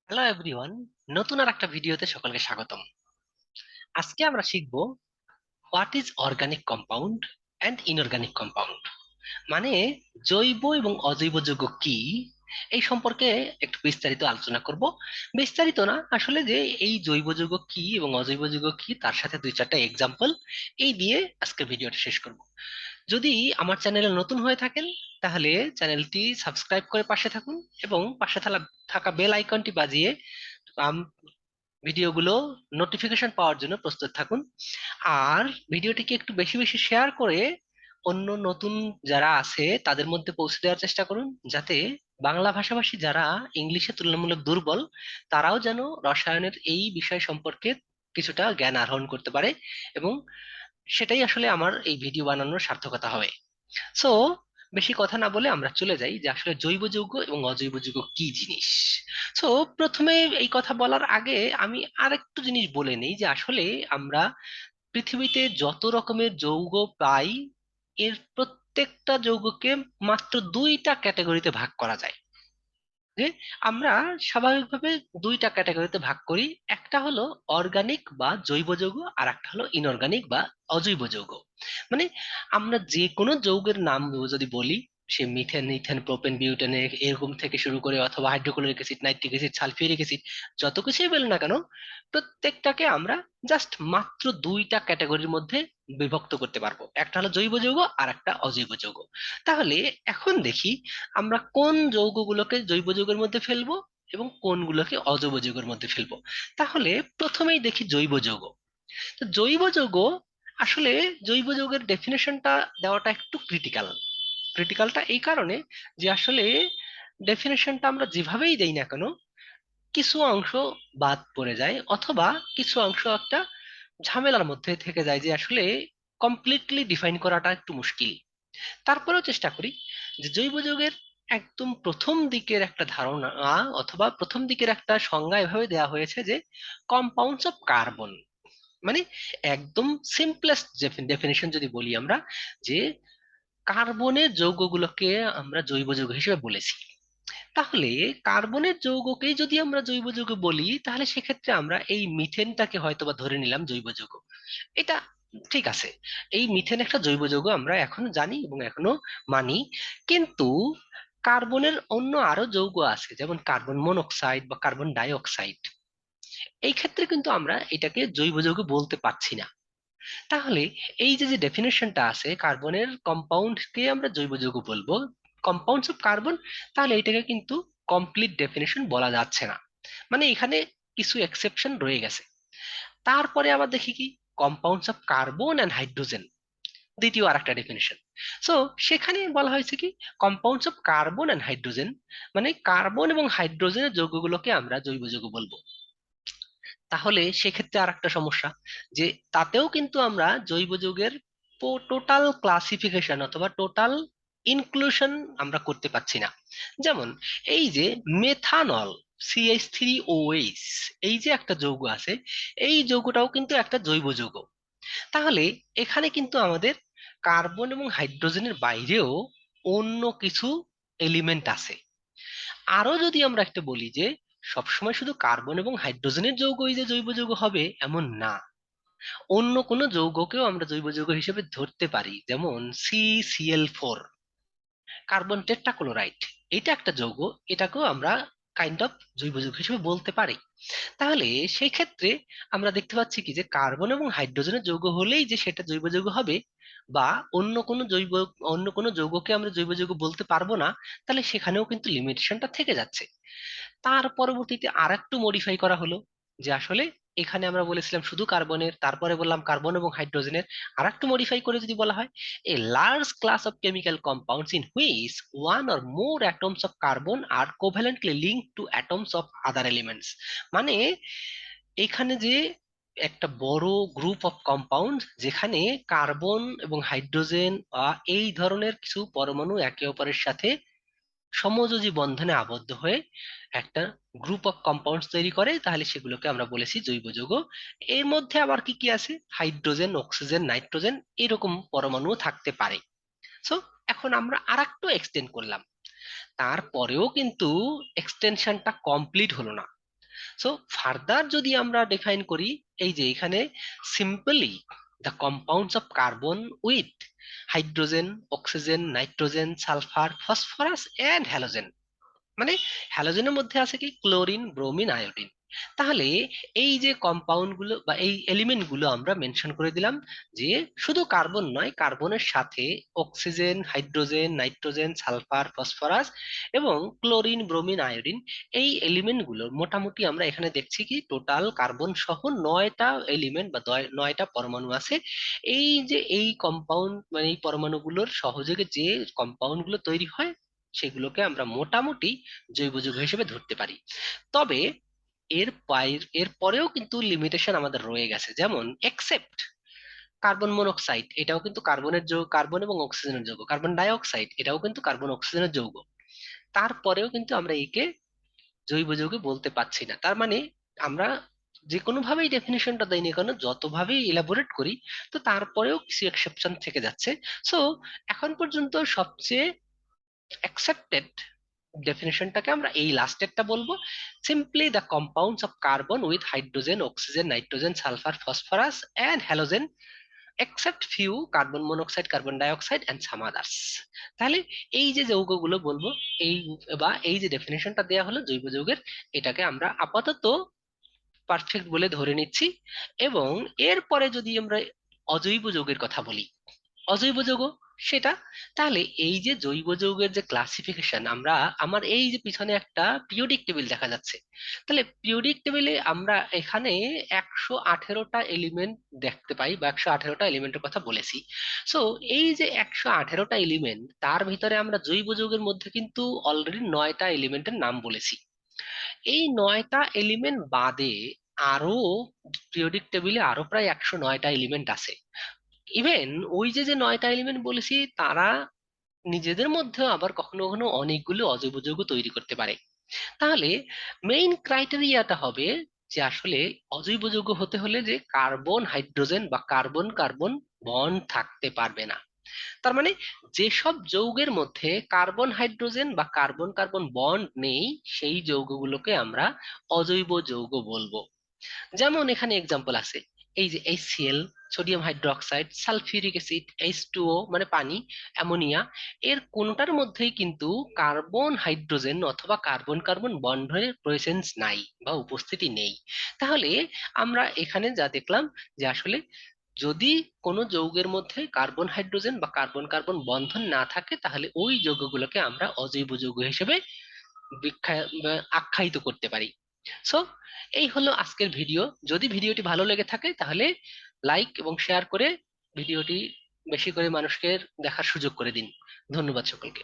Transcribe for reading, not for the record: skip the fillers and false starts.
Hello everyone, নতুন আর একটা ভিডিওতে সকলকে স্বাগতম। আজকে আমরা শিখব what is organic compound and inorganic compound, মানে জৈব এবং অজৈব যৌগ কি, এই সম্পর্কে একটু বিস্তারিত আলোচনা করব। বিস্তারিত না আসলে, যে এই জৈব যৌগ কি এবং অজৈব যৌগ কি তার সাথে দুই চারটা এক্সাম্পল এই দিয়ে আজকে ভিডিওটা শেষ করব। যদি আমার চ্যানেলে নতুন হয়ে থাকেন তাহলে চ্যানেলটি সাবস্ক্রাইব করে পাশে থাকুন এবং পাশে থাকা বেল আইকনটি বাজিয়ে ভিডিওগুলো নোটিফিকেশন পাওয়ার জন্য প্রস্তুত থাকুন। আর ভিডিওটিকে একটু বেশি বেশি শেয়ার করে অন্য নতুন যারা আছে তাদের মধ্যে পৌঁছে দেওয়ার চেষ্টা করুন, যাতে বাংলা ভাষাভাষী যারা ইংলিশে তুলনামূলক দুর্বল তারাও যেন রসায়নের এই বিষয় সম্পর্কে কিছুটা জ্ঞান আহরণ করতে পারে, এবং সেটাই আসলে আমার এই ভিডিও বানানোর সার্থকতা হবে। সো বেশি কথা না বলে আমরা চলে যাই যে আসলে জৈব যৌগ এবং অজৈব যৌগ কি জিনিস। সো প্রথমে এই কথা বলার আগে আমি আরেকটু জিনিস বলে নেই যে আসলে আমরা পৃথিবীতে যত রকমের যৌগ পাই এর প্রত্যেকটা যৌগকে মাত্র দুইটা ক্যাটাগরিতে ভাগ করা যায়। যে আমরা স্বাভাবিকভাবে দুইটা ক্যাটাগরিতে ভাগ করি, একটা হলো অর্গানিক বা জৈব যৌগ, আর একটা হলো ইনঅর্গানিক বা অজৈব যৌগ। মানে আমরা যে কোনো যৌগের নাম যদি বলি, সে মিথেন, ইথেন, প্রোপেন, বিউটেন এরকম থেকে শুরু করে, অথবা hydrochloric acid, nitric acid, sulphuric acid, যত কিছুই বলি না কেন, প্রত্যেকটাকে আমরা জাস্ট মাত্র দুইটা ক্যাটাগরির মধ্যে বিভক্ত করতে পারবো, একটা হলো জৈব যৌগ আর একটা অজৈব যৌগ। তাহলে এখন দেখি আমরা কোন যৌগগুলোকে জৈব যৌগের মধ্যে ফেলবো এবং কোনগুলোকে অজৈব যৌগের মধ্যে ফেলবো। তাহলে প্রথমেই দেখি জৈব যৌগ। তো জৈব যৌগ, আসলে জৈব যৌগের ডেফিনেশনটা দেওয়াটা একটু ক্রিটিক্যাল। ক্রিটিক্যালটা এই কারণে যে আসলে ডেফিনেশনটা আমরা যেভাবেই দেই না কেন, কিছু অংশ বাদ পড়ে যায়, অথবা কিছু অংশ একটা ঝামেলার মধ্যে থেকে যায়, যে আসলে কমপ্লিটলি ডিফাইন করাটা একটু মুশকিল। তারপরেও চেষ্টা করি যে জৈব যৌগের একদম প্রথম দিকের একটা ধারণা অথবা প্রথম দিকের একটা সংজ্ঞা এভাবে দেওয়া হয়েছে যে কম্পাউন্ডস অফ কার্বন, মানে একদম সিম্পলেস্ট ডেফিনেশন যদি বলি আমরা, যে কার্বনের যৌগগুলোকে আমরা জৈব যৌগ হিসেবে বলেছি। তাহলে কার্বনের যৌগকেই যদি আমরা জৈব যৌগ বলি, তাহলে সেক্ষেত্রে আমরা এই মিথেনটাকে হয়তোবা ধরে নিলাম জৈব যৌগ। এটা ঠিক আছে, এই মিথেন একটা জৈব যৌগ আমরা এখনো জানি এবং এখনো মানি। কিন্তু কার্বনের অন্য আরো যৌগ আছে, যেমন কার্বন মনোক্সাইড বা কার্বন ডাই অক্সাইড, এই ক্ষেত্রে কিন্তু আমরা এটাকে জৈব যৌগ বলতে পারছি না। তাহলে এই যে যে ডেফিনেশনটা আছে কার্বনের কম্পাউন্ডকে আমরা জৈব যৌগ বলবো, কম্পাউন্ডস অফ কার্বন, তাহলে এটাকে কিন্তু কমপ্লিট ডেফিনেশন বলা যাচ্ছে না, মানে এখানে কিছু এক্সেপশন রয়ে গেছে। তারপরে আবার দেখি কি, compounds of carbon and hydrogen, দ্বিতীয় আর একটা ডেফিনেশন। সো সেখানে বলা হয়েছে কি, compounds of carbon and hydrogen, মানে কার্বন এবং হাইড্রোজেনের যৌগগুলোকে আমরা জৈব যৌগ বলবো। তাহলে সেক্ষেত্রে আর একটা সমস্যা, যে তাতেও কিন্তু আমরা জৈব যৌগের টোটাল ক্লাসিফিকেশন অথবা টোটাল ইনক্লুশন আমরা করতে পারছি না। যেমন এই যে মেথানল, CH3OH, এই যে একটা যৌগ আছে, এই যৌগটাও কিন্তু একটা জৈব যৌগ। তাহলে এখানে কিন্তু আমাদের কার্বন এবং হাইড্রোজেনের বাইরেও অন্য কিছু এলিমেন্ট আছে। আরো যদি আমরা একটা বলি যে সবসময় শুধু কার্বন এবং হাইড্রোজেনের যৌগই যে জৈব যৌগ হবে এমন না, অন্য কোনো যৌগকেও আমরা জৈব যৌগ হিসেবে ধরতে পারি, যেমন CCl4, কার্বন টেট্রাক্লোরাইড, এটা একটা যৌগ, এটাকেও আমরা কাইন্ড অফ জৈব যৌগ হিসেবে বলতে পারি। তাহলে সেই ক্ষেত্রে আমরা দেখতে পাচ্ছি কি, যে কার্বন এবং হাইড্রোজেনের যৌগ হলেই যে সেটা জৈব যৌগ হবে, বা অন্য কোনো যৌগকে আমরা জৈব যৌগ বলতে পারবো না, তাহলে সেখানেও কিন্তু লিমিটেশনটা থেকে যাচ্ছে। তার পরবর্তীতে আর একটু মডিফাই করা হলো, যে আসলে এখানে আমরা বলেছিলাম শুধু কার্বনের, তারপরে বললাম কার্বন এবং হাইড্রোজেনের, আর একটু মডিফাই করে যদি বলা হয় a large class of chemical compounds in which one or more atoms of carbon are covalently linked to atoms of other elements. মানে এখানে যে একটা বড় গ্রুপ অফ কম্পাউন্ড, যেখানে কার্বন এবং হাইড্রোজেন এই ধরনের কিছু পরমাণু একে অপরের সাথে সমযোজী বন্ধনে আবদ্ধ হয়ে একটা গ্রুপ অফ কম্পাউন্ডস তৈরি করে, তাহলে সেগুলোকে আমরা বলেছি জৈব যৌগ। এর মধ্যে আবার কি কি আছে, হাইড্রোজেন, অক্সিজেন, নাইট্রোজেন, এরকম পরমাণু থাকতে পারে। সো এখন আমরা আর একটু এক্সটেন্ড করলাম, তারপরেও কিন্তু এক্সটেনশনটা কমপ্লিট হলো না। সো ফার্দার যদি আমরা ডিফাইন করি, এই যে এখানে simply the compounds of carbon with hydrogen, oxygen, nitrogen, sulphur, phosphorus and halogen, মানে হ্যালোজেনের মধ্যে আছে কি ক্লোরিন, ব্রোমিন, আয়োডিন। তাহলে এই যে কম্পাউন্ড গুলো বা এই এলিমেন্ট গুলো আমরা মেনশন করে দিলাম যে শুধু কার্বন নয়, কার্বনের সাথে oxygen, hydrogen, nitrogen, sulphur, phosphorus এবং ক্লোরিন, ব্রোমিন, আয়োডিন, এই এলিমেন্ট গুলো মোটামুটি আমরা এখানে দেখছি কি টোটাল কার্বন সহ 9টা এলিমেন্ট বা 9টা পরমাণু আছে। এই যে এই কম্পাউন্ড মানে এই পরমাণুগুলোর সহযোগে যে কম্পাউন্ড গুলো তৈরি হয় সেগুলোকে আমরা মোটামুটি জৈব যৌগ হিসেবে ধরতে পারি। তবে এর পরেও কিন্তু লিমিটেশন আমাদের রয়ে গেছে, যেমন এক্সেপ্ট কার্বন মনোক্সাইড, এটাও কিন্তু কার্বনের যৌগ, কার্বন এবং অক্সিজেনের যৌগ। কার্বন ডাই অক্সাইড, এটাও কিন্তু কার্বন অক্সিজেনের যৌগ। তারপরেও কিন্তু আমরা একে জৈব যৌগে বলতে পারছি না। তার মানে আমরা যে কোনো ভাবেই ডেফিনেশনটা দেই না কেন, যতভাবেই ইলাবোরেট করি, তো তারপরেও কিছু এক্সেপশন থেকে যাচ্ছে। সো এখন পর্যন্ত সবচেয়ে অ্যাকসেপ্টেড ডেফিনেশনটাকে আমরা এই লাস্টেরটা বলবো, simply the compounds of carbon with hydrogen, oxygen, nitrogen, sulphur, phosphorus and halogen except few carbon monoxide, carbon dioxide and some others. তাহলে এই যে যৌগগুলো বলবো, এই বা এই যে ডেফিনেশনটা দেওয়া হলো জৈব যৌগের, এটাকে আমরা আপাতত পারফেক্ট বলে ধরে নিচ্ছি। এবং এরপরে যদি আমরা অজৈব যৌগের কথা বলি, অজৈব যৌগ সেটা, তাহলে এই যে জৈব যৌগের যে ক্লাসিফিকেশন, আমরা আমার এই যে পিছনে একটা পিরিয়ডিক টেবিল দেখা যাচ্ছে, তাহলে পিরিয়ডিক টেবিলে আমরা এখানে 118টা এলিমেন্ট দেখতে পাই বা 118টা এলিমেন্টের কথা বলেছি। সো এই যে 118টা এলিমেন্ট, তার ভিতরে আমরা জৈব যৌগের মধ্যে কিন্তু অলরেডি 9টা এলিমেন্টের নাম বলেছি। এই 9টা এলিমেন্ট বাদে আরো পিরিয়ডিক টেবিলে আরো প্রায় 109টা এলিমেন্ট আছে। ইভেন ওই যে যে 9টা এলিমেন্ট বলেছি, তারা নিজেদের মধ্যেও আবার কখনো কখনো অনেকগুলো অজৈব যৌগ তৈরি করতে পারে। তাহলে মেইন ক্রাইটেরিয়াটা হবে যে আসলে অজৈব যৌগ হতে হলে যে কার্বন হাইড্রোজেন বা কার্বন কার্বন বন্ড থাকতে পারবে না। তার মানে যেসব যৌগের মধ্যে কার্বন হাইড্রোজেন বা কার্বন কার্বন বন্ড নেই, সেই যৌগগুলোকে আমরা অজৈব যৌগ বলবো। যেমন এখানে এক্সাম্পল আছে, এই যে HCl, sodium hydroxide, sulphuric acid, H2O মানে পানি, অ্যামোনিয়া, এর কোনোটার মধ্যেই কিন্তু কার্বন হাইড্রোজেন অথবা কার্বন কার্বন বন্ডের প্রেজেন্স নাই বা উপস্থিতি নেই। তাহলে আমরা এখানে যা দেখলাম যে আসলে যদি কোনো যৌগের মধ্যে কার্বন হাইড্রোজেন বা কার্বন কার্বন বন্ধন না থাকে, তাহলে ওই যৌগগুলোকে আমরা অজৈব যৌগ হিসেবে আখ্যায়িত করতে পারি। সো এই হলো আজকের ভিডিও। যদি ভিডিওটি ভালো লেগে থাকে তাহলে লাইক এবং শেয়ার করে ভিডিওটি বেশি করে মানুষকে দেখার সুযোগ করে দিন। ধন্যবাদ সকলকে।